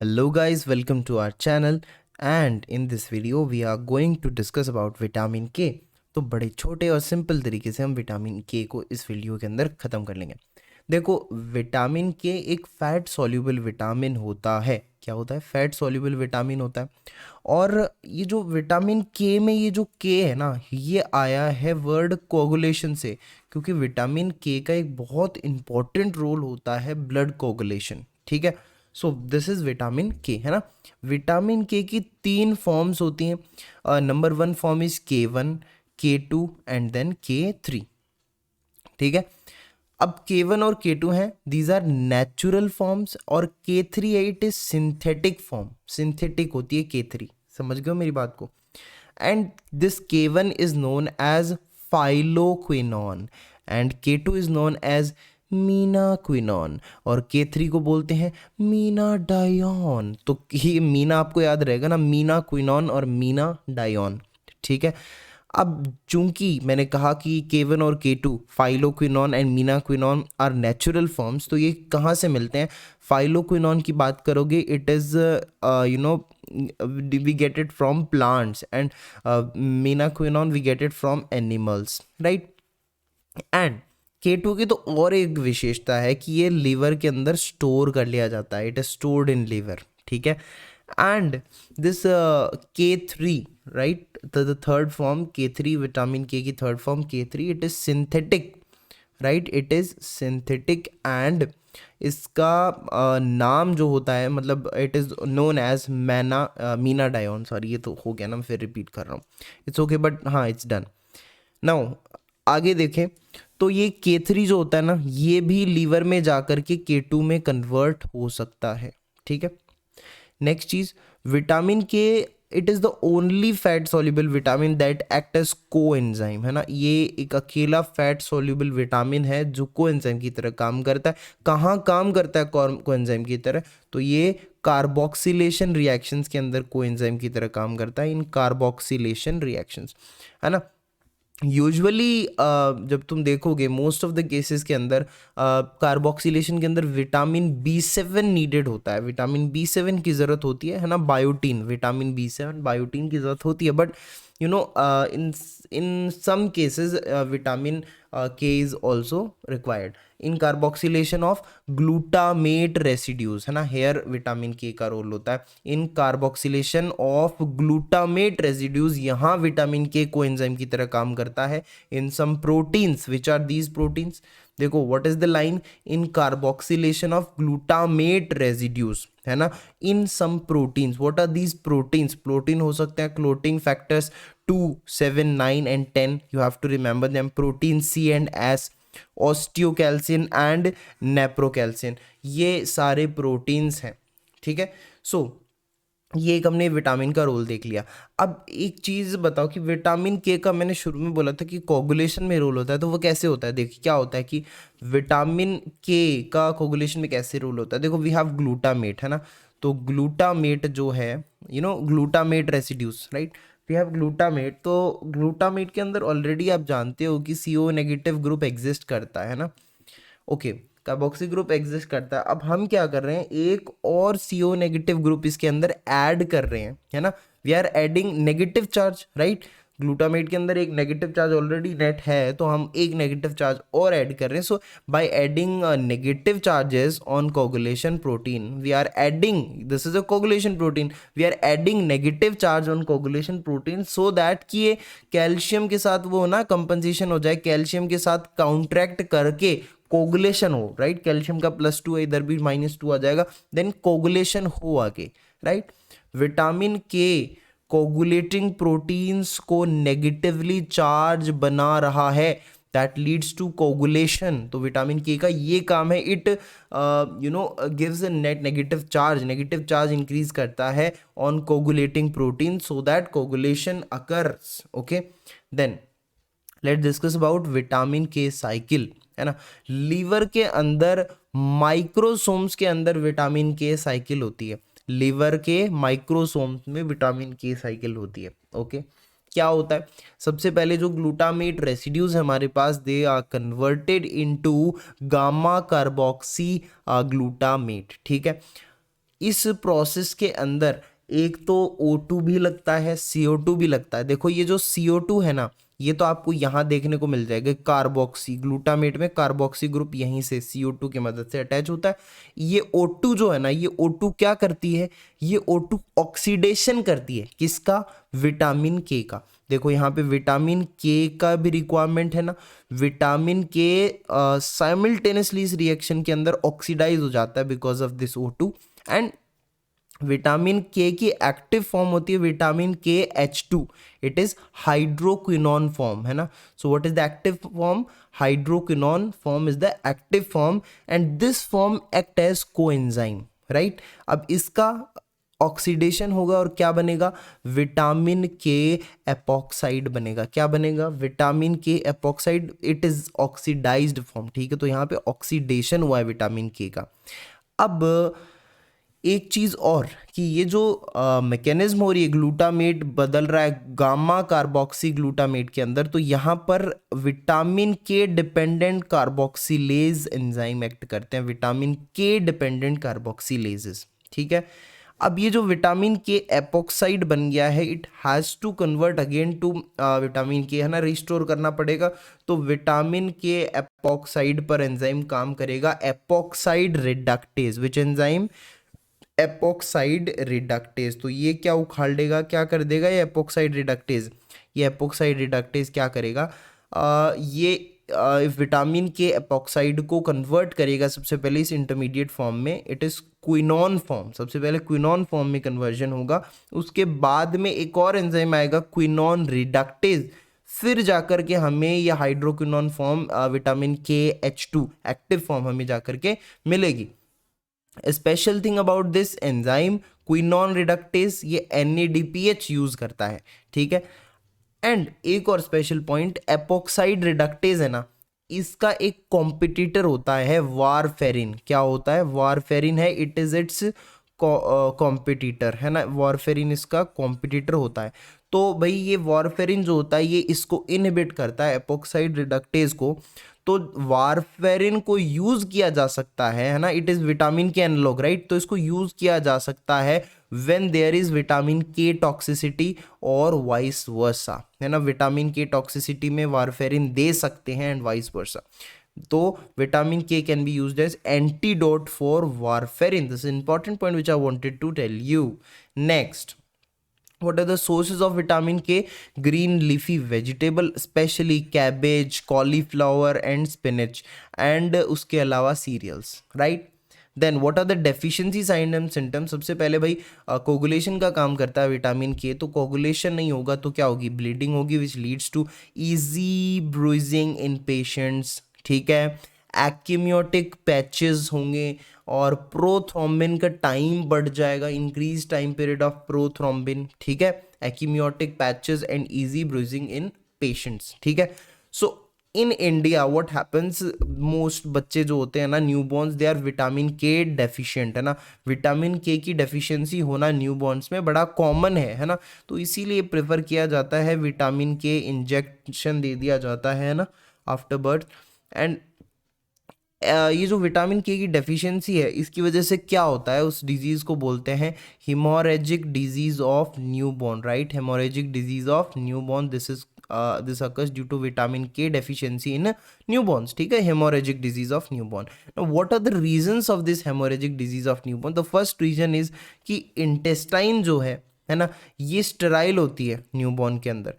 Hello guys, welcome to our channel and in this video we are going to discuss about vitamin के। तो बड़े छोटे और simple तरीके से हम विटामिन के को इस वीडियो के अंदर ख़त्म कर लेंगे। देखो, विटामिन के एक फैट सॉल्युबल विटामिन होता है। क्या होता है? फैट सॉल्युबल विटामिन होता है। और ये जो विटामिन के में ये जो के है ना, ये आया है वर्ड कोगुलेशन से, क्योंकि विटामिन के का एक बहुत इंपॉर्टेंट रोल होता है ब्लड कोगुलेशन। ठीक है, so this is vitamin K, है ना। विटामिन के की 3 फॉर्म्स होती हैं। Number 1 form is K1, K2 and then K3। ठीक है, अब K1 और K2 हैं, दीज आर नेचुरल फॉर्म्स, और K3 है, it is synthetic form. Synthetic होती है K3, समझ गए हो मेरी बात को। And this K1 is known as phylloquinone and K2 is known as menaquinone, और K3 को बोलते हैं मीनाडायोन। तो ये मीना आपको याद रहेगा ना, मीनाक्विनॉन और मीनाडायोन। ठीक है, अब चूंकि मैंने कहा कि K1 और K2 phylloquinone and menaquinone are natural forms, तो ये कहाँ से मिलते हैं? फाइलोक्विनॉन की बात करोगे, it is we get it from plants, and menaquinone we get it from animals, right. And K2 की तो और एक विशेषता है कि ये लीवर के अंदर स्टोर कर लिया जाता है, it is stored in liver. ठीक है, and this K3, right, the third form K3, vitamin K की third form K3, it is synthetic, right, it is synthetic. And इसका नाम जो होता है, मतलब it is known as menadione. Sorry, ये तो हो गया ना, मैं फिर रिपीट कर रहा हूँ। इट्स ओके, बट हाँ, इट्स डन नाउ। आगे देखें तो ये K3 जो होता है ना, ये भी लीवर में जाकर के K2 में कन्वर्ट हो सकता है। ठीक है, नेक्स्ट चीज, vitamin K, it is the only fat soluble vitamin that act as coenzyme, है ना। ये एक अकेला फैट सॉल्युबल विटामिन है जो कोएंजाइम की तरह काम करता है। कहाँ काम करता है कोएंजाइम की तरह? तो ये कार्बोक्सिलेशन रिएक्शंस के अंदर कोएंजाइम की तरह काम करता है, इन कार्बोक्सिलेशन रिएक्शंस, है ना। यूजुअली जब तुम देखोगे मोस्ट ऑफ द केसेस के अंदर कार्बोक्सिलेशन के अंदर विटामिन B7 नीडेड होता है, विटामिन B7 की ज़रूरत होती है ना। बायोटीन, विटामिन B7 बायोटीन की ज़रूरत होती है, but in some cases vitamin K is also required in carboxylation of glutamate residues, है ना। हेयर विटामिन के का रोल होता है in carboxylation of glutamate residues. यहाँ विटामिन के कोएंजाइम की तरह काम करता है in some proteins, which are these proteins. देखो, what is the line? In carboxylation of glutamate residues, है ना, in some proteins. What are these proteins? Protein हो सकते हैं clotting factors 2, 7, 9 and 10, you have to remember them. Protein C and S, osteocalcin and nephrocalcin, ये सारे proteins हैं। ठीक है, सो ये एक हमने विटामिन का रोल देख लिया। अब एक चीज़ बताओ कि विटामिन के का मैंने शुरू में बोला था कि कोगुलेशन में रोल होता है, तो वो कैसे होता है? देखिए, क्या होता है कि विटामिन के का कोगुलेशन में कैसे रोल होता है। देखो, वी हैव ग्लूटामेट, है ना। तो ग्लूटामेट जो है, glutamate residues, right, we have glutamate. तो ग्लूटामेट के अंदर ऑलरेडी आप जानते हो कि CO नेगेटिव ग्रुप एग्जिस्ट करता है ना। ओके, कार्बोक्सी ग्रुप एग्जिस्ट करता है। अब हम क्या कर रहे हैं, एक और CO नेगेटिव ग्रुप इसके अंदर ऐड कर रहे हैं, है ना। We are adding negative charge, right. Glutamate के अंदर एक नेगेटिव चार्ज ऑलरेडी नेट है, तो हम एक नेगेटिव चार्ज और ऐड कर रहे हैं। So by adding negative charges on coagulation protein, we are adding, this is a coagulation protein, we are adding negative charge on coagulation protein, so that कि ये कैल्शियम के साथ वो ना कंपनसेशन हो जाए, कैल्शियम के साथ काउंट्रैक्ट करके कोगुलेशन हो, राइट। कैल्शियम का +2 है, इधर भी -2 आ जाएगा, देन कोगुलेशन हो आगे, right. Vitamin K coagulating proteins को नेगेटिवली चार्ज बना रहा है, दैट लीड्स टू कोगुलेशन। तो विटामिन के का ये काम है, it gives a net negative charge increase करता है on coagulating protein, so that coagulation occurs. Okay, then let's discuss about vitamin K cycle, है ना। लीवर के अंदर माइक्रोसोम्स के अंदर विटामिन के साइकिल होती है, लीवर के माइक्रोसोम्स में विटामिन के साइकिल होती है। ओके, क्या होता है? सबसे पहले जो ग्लूटामेट रेसिड्यूज है हमारे पास, they are converted into gamma carboxy glutamate. ठीक है, इस प्रोसेस के अंदर एक तो O2 भी लगता है, CO2 भी लगता है। देखो ये जो CO2 है ना, ये तो आपको यहाँ देखने को मिल जाएगा, कार्बोक्सी ग्लूटामेट में कार्बोक्सी ग्रुप यहीं से CO2 की मदद से अटैच होता है। ये O2 जो है ना, ये O2 क्या करती है, ये O2 ऑक्सीडेशन करती है, किसका, विटामिन के का। देखो यहाँ पे विटामिन के का भी रिक्वायरमेंट है ना, विटामिन के साइमल्टेनियसली इस रिएक्शन के अंदर ऑक्सीडाइज हो जाता है because of this O2। And vitamin K की एक्टिव फॉर्म होती है विटामिन के H2, it is hydroquinone form, है ना। So what is the active form, hydroquinone form is the active form and this form act as coenzyme, right. अब इसका oxidation होगा और क्या बनेगा, विटामिन के एपॉक्साइड बनेगा। क्या बनेगा, vitamin K epoxide, it is oxidised form, ठीक है। तो यहाँ पे ऑक्सीडेशन हुआ है विटामिन के का। अब एक चीज़ और कि ये जो मैकेनिज्म हो रही है, ग्लूटामेट बदल रहा है गामा कार्बोक्सी ग्लूटामेट के अंदर, तो यहाँ पर विटामिन के डिपेंडेंट कार्बोक्सिलेज एंजाइम एक्ट करते हैं, विटामिन के डिपेंडेंट कार्बोक्सिलेजेस, ठीक है। अब ये जो विटामिन के एपॉक्साइड बन गया है, it has to convert again to vitamin K, है ना, रिस्टोर करना पड़ेगा। तो विटामिन के एपॉक्साइड पर एंजाइम काम करेगा, epoxide reductase, which enzyme, epoxide reductase. तो ये क्या उखाड़ देगा, क्या कर देगा ये एपॉक्साइड रिडक्टेज, ये एपॉक्साइड रिडक्टेज क्या करेगा, ये विटामिन के एपॉक्साइड को कन्वर्ट करेगा सबसे पहले इस इंटरमीडिएट फॉर्म में, इट इज क्विनोन फॉर्म, सबसे पहले क्विनोन फॉर्म में कन्वर्जन होगा। उसके बाद में एक और एंजाइम आएगा क्विनोन रिडक्टेज, फिर जाकर के हमें यह हाइड्रोक्विनोन फॉर्म विटामिन के H2 एक्टिव फॉर्म हमें जाकर के मिलेगी। Special thing about this enzyme quinone reductase, ये NADPH यूज करता है, ठीक है। एंड एक और स्पेशल पॉइंट, एपॉक्साइड रिडक्टेज है ना, इसका एक कॉम्पिटिटर होता है वारफेरिन। क्या होता है, वारफेरिन है, इट इज इट्स कॉम्पिटिटर, है ना, वारफेरिन इसका कॉम्पिटिटर होता है। तो भाई ये वारफेरिन जो होता है ये इसको इनहिबिट करता है एपॉक्साइड रिडक्टेज को। तो वारफेरिन को यूज किया जा सकता है ना, इट इज विटामिन के एनालॉग, राइट। तो इसको यूज किया जा सकता है व्हेन देयर इज विटामिन के टॉक्सिसिटी और वाइस वर्सा, है ना, विटामिन के टॉक्सिसिटी में वारफेरिन दे सकते हैं एंड वाइस वर्सा। तो vitamin K can be used as antidote for warfarin, this is important point which I wanted to tell you. Next, what are the sources of vitamin K? Green leafy vegetable, especially cabbage, cauliflower and spinach, and उसके अलावा cereals, right? Then what are the deficiency sign and symptoms. सबसे पहले भाई coagulation का काम करता है vitamin के, तो कोगुलेशन नहीं होगा तो क्या होगी, ब्लीडिंग होगी, which leads to easy bruising in patients, ठीक है। एक्यूमियोटिक पैचेस होंगे और प्रोथ्रोम्बिन का टाइम बढ़ जाएगा, increase time period of prothrombin, ठीक है। Ecchymotic patches and easy bruising in patients, ठीक है। So in India what happens, most बच्चे जो होते हैं ना newborns, they are vitamin K deficient, है ना। विटामिन के की डेफिशिएंसी होना न्यूबॉर्न्स में बड़ा कॉमन है ना। तो इसीलिए प्रेफर किया जाता है विटामिन के इंजेक्शन दे दिया जाता है ना आफ्टर बर्थ। एंड ये जो विटामिन के की डेफिशिएंसी है इसकी वजह से क्या होता है, उस डिजीज़ को बोलते हैं haemorrhagic disease of newborn, right. Haemorrhagic disease of newborn, this occurs due to vitamin K deficiency in newborns, ठीक है, hemorrhagic disease of newborn. Now what are the reasons of this hemorrhagic disease of newborn? The first reason is कि intestine जो है ना, ये sterile होती है newborn के अंदर।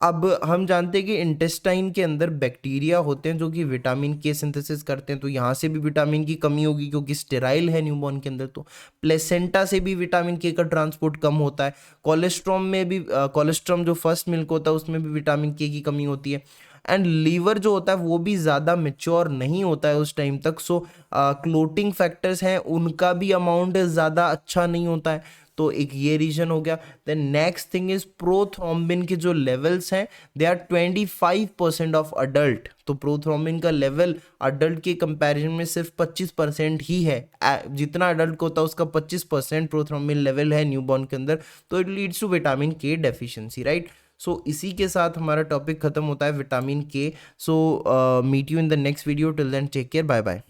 अब हम जानते हैं कि इंटेस्टाइन के अंदर बैक्टीरिया होते हैं जो कि विटामिन के सिंथेसिस करते हैं, तो यहाँ से भी विटामिन की कमी होगी क्योंकि स्टेराइल है न्यूबॉर्न के अंदर। तो प्लेसेंटा से भी विटामिन के का ट्रांसपोर्ट कम होता है। कोलेस्ट्रॉम में भी कोलेस्ट्रॉम जो फर्स्ट मिल्क होता है उसमें भी विटामिन के की कमी होती है। एंड लीवर जो होता है वो भी ज़्यादा मेच्योर नहीं होता है उस टाइम तक, सो क्लोटिंग फैक्टर्स हैं उनका भी अमाउंट ज़्यादा अच्छा नहीं होता है। तो एक ये रीजन हो गया। Then next thing is prothrombin के जो लेवल्स हैं दे आर 25% ऑफ अडल्ट। तो प्रोथ्रोम्बिन का लेवल अडल्ट के कंपैरिजन में सिर्फ 25% ही है। जितना अडल्ट को होता है उसका 25% प्रोथ्रोम्बिन लेवल है न्यूबॉर्न के अंदर। तो इट लीड्स टू विटामिन के डेफिशिएंसी, राइट। सो इसी के साथ हमारा टॉपिक खत्म होता है vitamin K. So meet you in the next video, till then take care, bye bye.